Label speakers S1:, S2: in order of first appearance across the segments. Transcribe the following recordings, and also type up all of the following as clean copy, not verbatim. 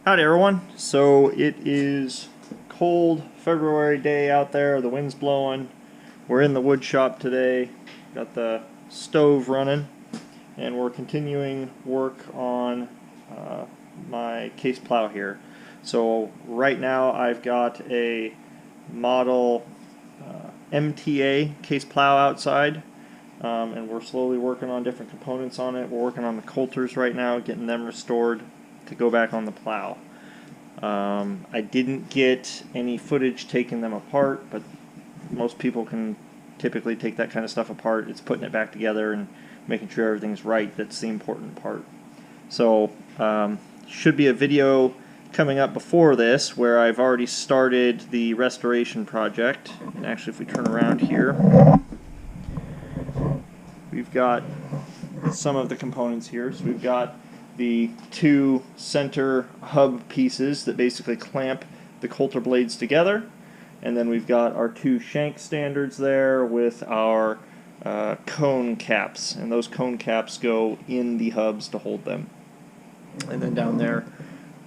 S1: Howdy everyone. So it is cold February day out there, the wind's blowing. We're in the wood shop today, got the stove running, and we're continuing work on my case plow here. So right now I've got a model MTA case plow outside, and we're slowly working on different components on it. We're working on the Coulters right now, getting them restored to go back on the plow. I didn't get any footage taking them apart, but most people can typically take that kind of stuff apart. It's putting it back together and making sure everything's right that's the important part. So should be a video coming up before this where I've already started the restoration project. And actually, if we turn around here, we've got some of the components here. So we've got the two center hub pieces that basically clamp the Coulter blades together, and then we've got our two shank standards there with our cone caps, and those cone caps go in the hubs to hold them. And then down there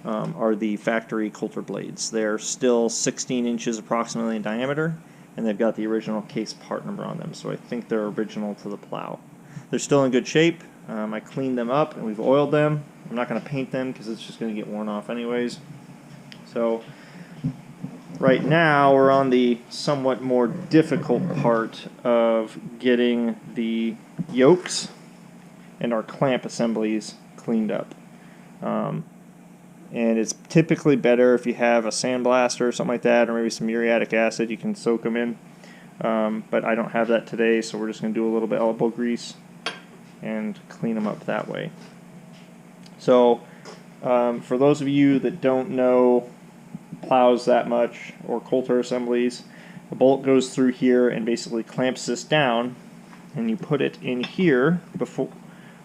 S1: are the factory Coulter blades. They're still 16 inches approximately in diameter, and they've got the original case part number on them, so I think they're original to the plow. They're still in good shape. I cleaned them up and we've oiled them. I'm not going to paint them because it's just going to get worn off anyways. So right now we're on the somewhat more difficult part of getting the yokes and our clamp assemblies cleaned up. And it's typically better if you have a sandblaster or something like that, or maybe some muriatic acid. You can soak them in. But I don't have that today, so we're just going to do a little bit of elbow grease and clean them up that way. So for those of you that don't know plows that much or Coulter assemblies, the bolt goes through here and basically clamps this down, and you put it in here before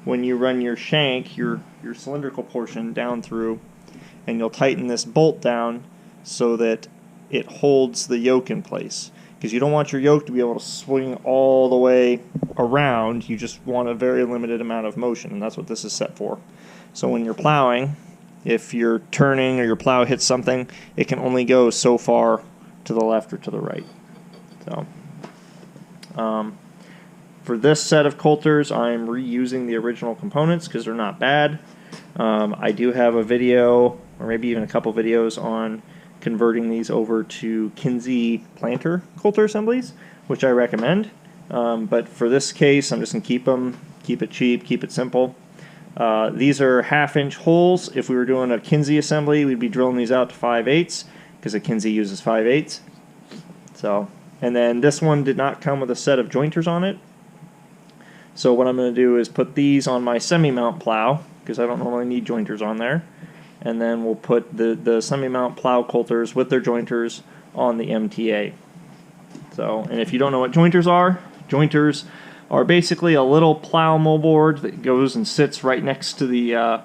S1: when you run your shank, your cylindrical portion down through, and you'll tighten this bolt down so that it holds the yoke in place. Because you don't want your yoke to be able to swing all the way around. You just want a very limited amount of motion, and that's what this is set for. So when you're plowing, if you're turning or your plow hits something, it can only go so far to the left or to the right. So for this set of Coulters, I'm reusing the original components because they're not bad. I do have a video, or maybe even a couple videos, on converting these over to Kinsey planter Coulter assemblies, which I recommend. But for this case, I'm just going to keep it cheap, keep it simple. These are 1/2-inch holes. If we were doing a Kinsey assembly, we'd be drilling these out to 5/8 because a Kinsey uses 5/8. So, and then this one did not come with a set of jointers on it. So what I'm going to do is put these on my semi-mount plow because I don't normally need jointers on there. And then we'll put the semi-mount plow Coulters with their jointers on the MTA. So, and if you don't know what jointers are basically a little plow moldboard that goes and sits right next to the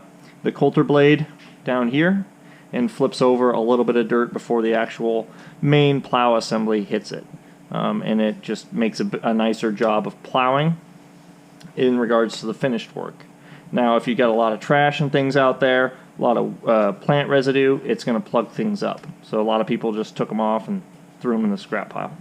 S1: Coulter blade down here and flips over a little bit of dirt before the actual main plow assembly hits it. And it just makes a nicer job of plowing in regards to the finished work. Now, if you got a lot of trash and things out there, a lot of plant residue, it's going to plug things up. So a lot of people just took them off and threw them in the scrap pile.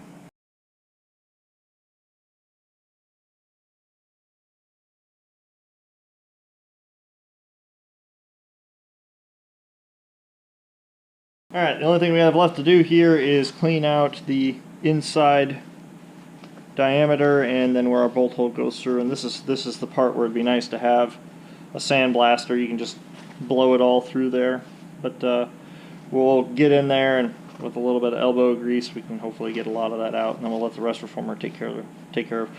S1: Alright, the only thing we have left to do here is clean out the inside diameter and then where our bolt hole goes through. And this is the part where it'd be nice to have a sandblaster. You can just blow it all through there, but we'll get in there, and with a little bit of elbow grease we can hopefully get a lot of that out, and then we'll let the rest reformer take care of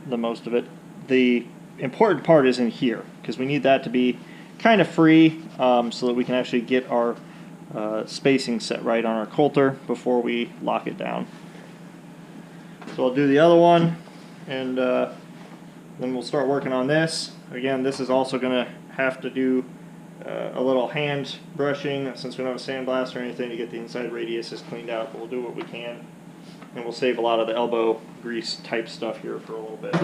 S1: the most of it. The important part is in here because we need that to be kind of free so that we can actually get our spacing set right on our Coulter before we lock it down. So I'll do the other one, and then we'll start working on this. Again, this is also going to have to do a little hand brushing since we don't have a sandblast or anything to get the inside radiuses cleaned out, but we'll do what we can, and we'll save a lot of the elbow grease type stuff here for a little bit.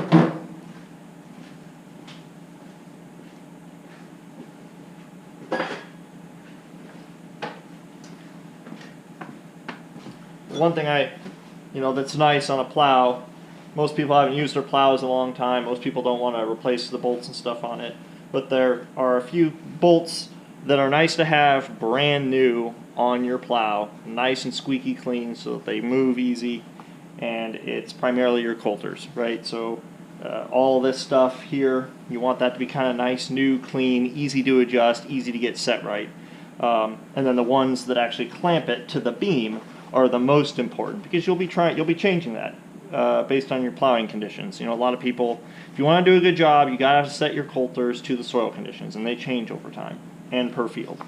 S1: one thing that's nice on a plow, most people haven't used their plows in a long time. Most people don't want to replace the bolts and stuff on it. But there are a few bolts that are nice to have brand new on your plow, nice and squeaky clean so that they move easy, and it's primarily your Coulters, right? So all this stuff here, you want that to be kind of nice, new, clean, easy to adjust, easy to get set right. And then the ones that actually clamp it to the beam are the most important, because you'll be changing that based on your plowing conditions. A lot of people, if you want to do a good job, you gotta set your Coulters to the soil conditions, and they change over time and per field.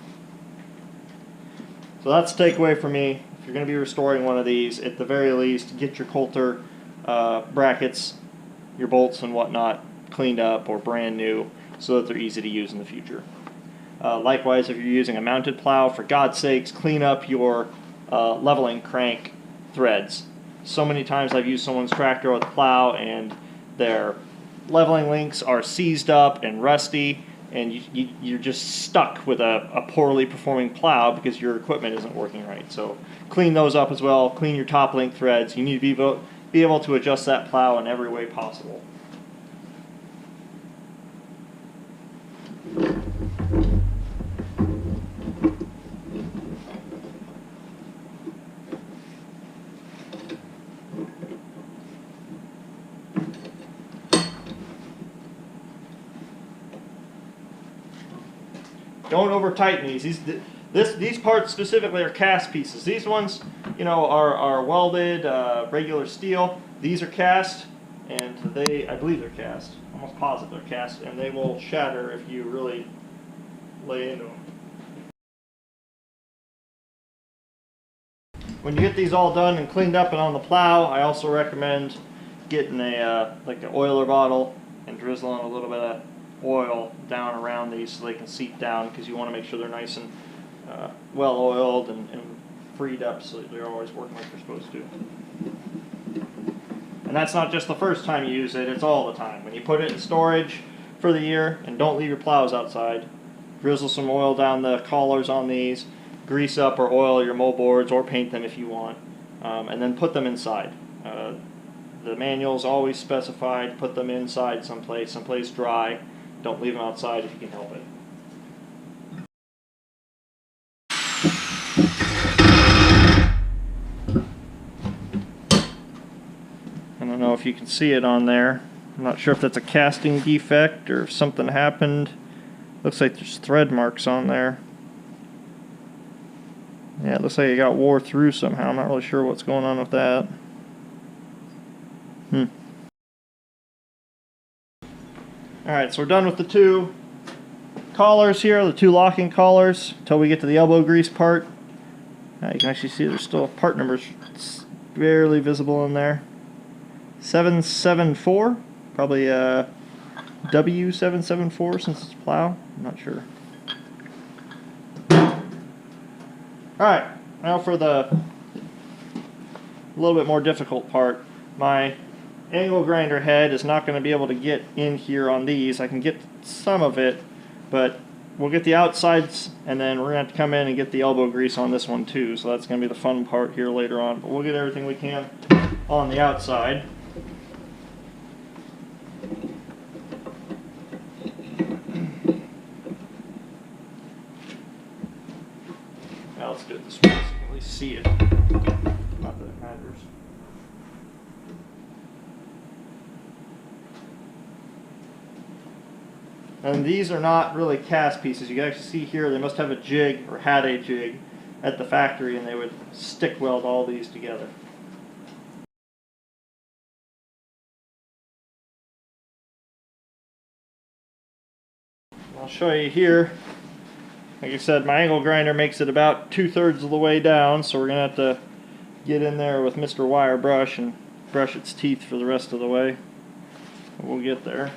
S1: So that's the takeaway for me. If you're going to be restoring one of these, at the very least, get your Coulter brackets, your bolts and whatnot cleaned up or brand new so that they're easy to use in the future. Likewise, if you're using a mounted plow, for God's sakes, clean up your leveling crank threads. So many times I've used someone's tractor with a plow and their leveling links are seized up and rusty, and you're just stuck with a poorly performing plow because your equipment isn't working right. So clean those up as well. Clean your top link threads. You need to be able to adjust that plow in every way possible. Don't over tighten these. These parts specifically are cast pieces. These ones, are welded, regular steel. These are cast, and I believe they're cast. Almost positive they're cast, and they will shatter if you really lay into them. When you get these all done and cleaned up and on the plow, I also recommend getting like an oiler bottle and drizzling a little bit of oil down around these so they can seep down, because you want to make sure they're nice and well oiled and freed up so that they're always working like they're supposed to. And that's not just the first time you use it, it's all the time. When you put it in storage for the year, and don't leave your plows outside, drizzle some oil down the collars on these, grease up or oil your moldboards or paint them if you want, and then put them inside. The manual's always specified, put them inside someplace dry. Don't leave them outside if you can help it. I don't know if you can see it on there. I'm not sure if that's a casting defect or if something happened. Looks like there's thread marks on there. Yeah, it looks like it got wore through somehow. I'm not really sure what's going on with that. Alright, so we're done with the two collars here, the two locking collars, until we get to the elbow grease part. You can actually see there's still part numbers barely visible in there. 774, probably W774 since it's plow, I'm not sure. Alright, now for the little bit more difficult part. My angle grinder head is not going to be able to get in here on these. I can get some of it, but we'll get the outsides, and then we're going to have to come in and get the elbow grease on this one too, so that's going to be the fun part here later on. But we'll get everything we can on the outside. Now let's do it this way so you can at least see it. Not that it matters. And these are not really cast pieces. You can actually see here they must have a jig, or had a jig, at the factory, and they would stick weld all these together. I'll show you here. Like I said, my angle grinder makes it about 2/3 of the way down, so we're going to have to get in there with Mr. Wire Brush and brush its teeth for the rest of the way. We'll get there.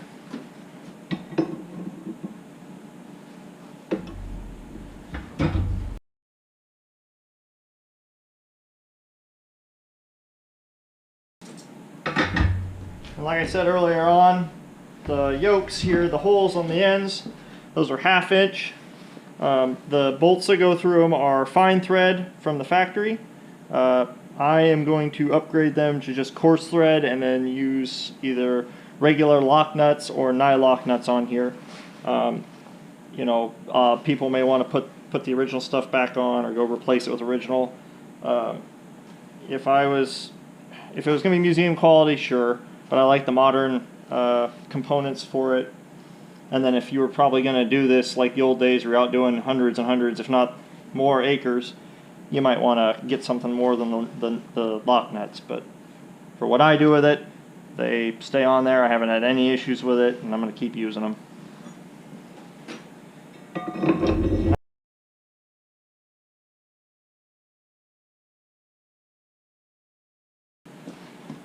S1: And like I said earlier on, the yokes here, the holes on the ends, those are 1/2 inch. The bolts that go through them are fine thread from the factory. I am going to upgrade them to just coarse thread and then use either regular lock nuts or nylock nuts on here. People may want to put the original stuff back on or go replace it with original. If it was going to be museum quality, sure, but I like the modern components for it. And then if you were probably going to do this like the old days, where you're out doing hundreds and hundreds, if not more acres, you might want to get something more than the lock nuts. But for what I do with it, they stay on there. I haven't had any issues with it, and I'm going to keep using them.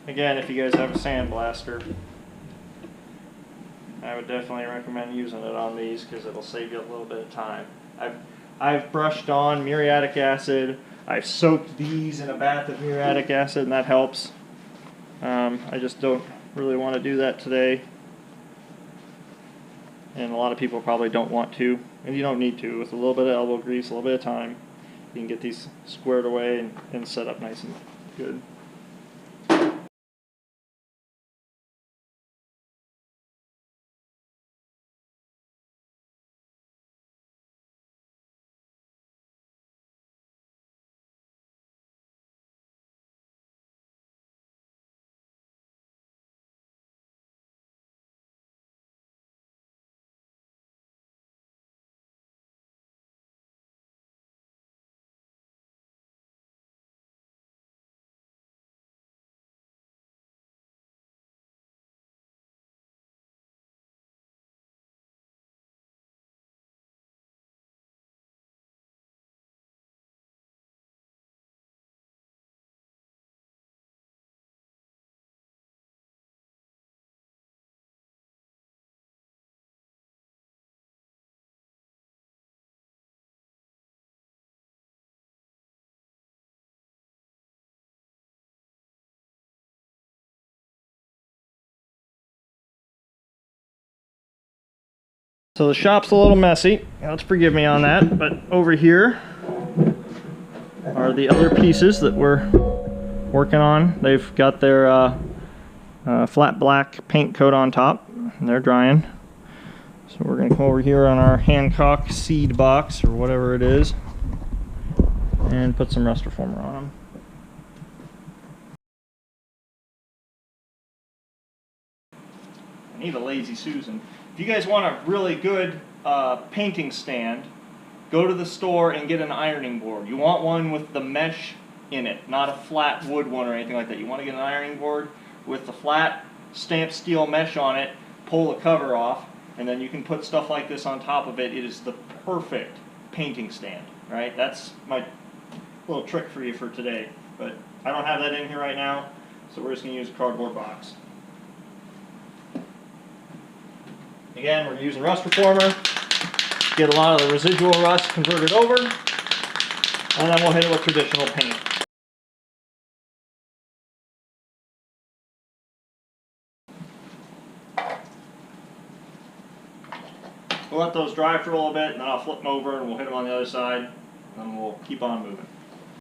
S1: Again, if you guys have a sandblaster, I would definitely recommend using it on these because it'll save you a little bit of time. I've brushed on muriatic acid. I've soaked these in a bath of muriatic acid, and that helps. I just don't really want to do that today. And a lot of people probably don't want to. And you don't need to. With a little bit of elbow grease, a little bit of time, you can get these squared away and set up nice and good. So the shop's a little messy. Let's forgive me on that. But over here are the other pieces that we're working on. They've got their flat black paint coat on top, and they're drying. So we're going to come over here on our Hancock seed box, or whatever it is, and put some rust reformer on them. I need a Lazy Susan. If you guys want a really good painting stand, go to the store and get an ironing board. You want one with the mesh in it, not a flat wood one or anything like that. You want to get an ironing board with the flat stamped steel mesh on it, pull the cover off, and then you can put stuff like this on top of it. It is the perfect painting stand, right? That's my little trick for you for today. But I don't have that in here right now, so we're just going to use a cardboard box. Again, we're using rust reformer, get a lot of the residual rust converted over, and then we'll hit it with traditional paint. We'll let those dry for a little bit, and then I'll flip them over and we'll hit them on the other side, and then we'll keep on moving.